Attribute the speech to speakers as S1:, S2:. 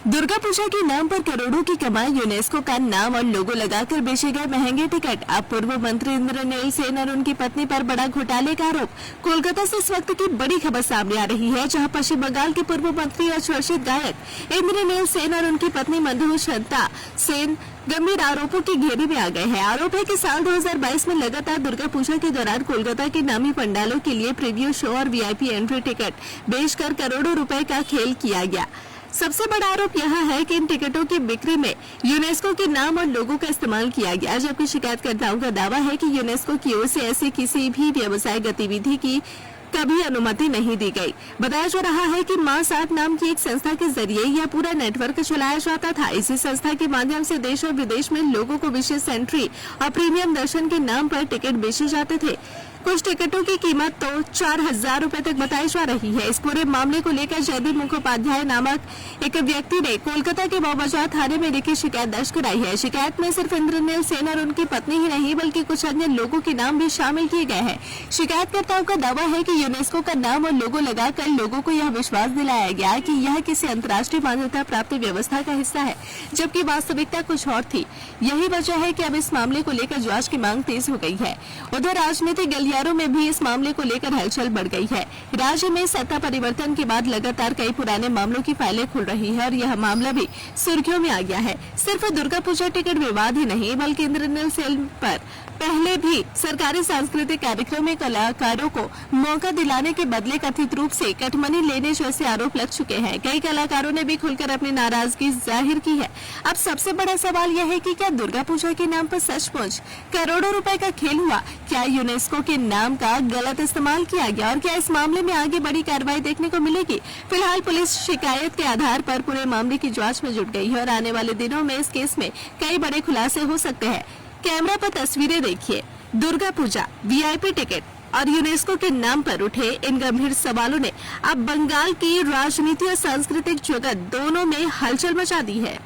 S1: दुर्गा पूजा के नाम पर करोड़ों की कमाई, यूनेस्को का नाम और लोगो लगाकर बेचे गए महंगे टिकट। अब पूर्व मंत्री इंद्रनील सेन और उनकी पत्नी पर बड़ा घोटाले का आरोप। कोलकाता से इस वक्त की बड़ी खबर सामने आ रही है, जहां पश्चिम बंगाल के पूर्व मंत्री और चर्चित गायक इंद्रनील सेन और उनकी पत्नी मधुशांता सेन गंभीर आरोपों की घेरे में आ गए हैं। आरोप है कि साल 2022 में लगातार दुर्गा पूजा के दौरान कोलकाता के नामी पंडालों के लिए प्रीव्यू शो और वीआईपी एंट्री टिकट बेचकर करोड़ों रुपए का खेल किया गया। सबसे बड़ा आरोप यह है कि इन टिकटों की बिक्री में यूनेस्को के नाम और लोगों का इस्तेमाल किया गया, जबकि शिकायतकर्ताओं का दावा है कि यूनेस्को की ओर से ऐसी किसी भी व्यवसायिक गतिविधि की कभी अनुमति नहीं दी गई। बताया जा रहा है कि मां साथ नाम की एक संस्था के जरिए यह पूरा नेटवर्क चलाया जाता था। इसी संस्था के माध्यम से देश और विदेश में लोगों को विशेष एंट्री और प्रीमियम दर्शन के नाम पर टिकट बेचे जाते थे। कुछ टिकटों की कीमत तो 4,000 रुपए तक बताई जा रही है। इस पूरे मामले को लेकर जयदीप मुखोपाध्याय नामक एक व्यक्ति ने कोलकाता के बाबाजार थाने में लिखी शिकायत दर्ज कराई है। शिकायत में सिर्फ इंद्रनील सेन और उनकी पत्नी ही नहीं, बल्कि कुछ अन्य लोगों के नाम भी शामिल किए गए हैं। शिकायतकर्ताओं का दावा है कि यूनेस्को का नाम और लोगो लगाकर लोगों को यह विश्वास दिलाया गया कि यह किसी अंतर्राष्ट्रीय मान्यता प्राप्त व्यवस्था का हिस्सा है, जबकि वास्तविकता कुछ और थी। यही वजह है कि अब इस मामले को लेकर जांच की मांग तेज हो गई है। उधर राजनीतिक गलियारों में भी इस मामले को लेकर हलचल बढ़ गई है। राज्य में सत्ता परिवर्तन के बाद लगातार कई पुराने मामलों की फाइलें खुल रही है और यह मामला भी सुर्खियों में आ गया है। सिर्फ दुर्गा पूजा टिकट विवाद ही नहीं, बल्कि इंद्रनील सेन पर पहले भी सरकारी सांस्कृतिक कार्यक्रम में कलाकारों को मौका दिलाने के बदले कथित रूप से कटमनी लेने जैसे आरोप लग चुके हैं। कई कलाकारों ने भी खुलकर अपनी नाराजगी जाहिर की है। अब सबसे बड़ा सवाल यह है कि क्या दुर्गा पूजा के नाम पर सचमुच करोड़ों रुपए का खेल हुआ? क्या यूनेस्को के नाम का गलत इस्तेमाल किया गया और क्या इस मामले में आगे बड़ी कार्रवाई देखने को मिलेगी? फिलहाल पुलिस शिकायत के आधार पर पूरे मामले की जाँच में जुट गई है और आने वाले दिनों में इस केस में कई बड़े खुलासे हो सकते हैं। कैमरा पर तस्वीरें देखिए। दुर्गा पूजा, वीआईपी टिकट और यूनेस्को के नाम पर उठे इन गंभीर सवालों ने अब बंगाल की राजनीति और सांस्कृतिक जगत दोनों में हलचल मचा दी है।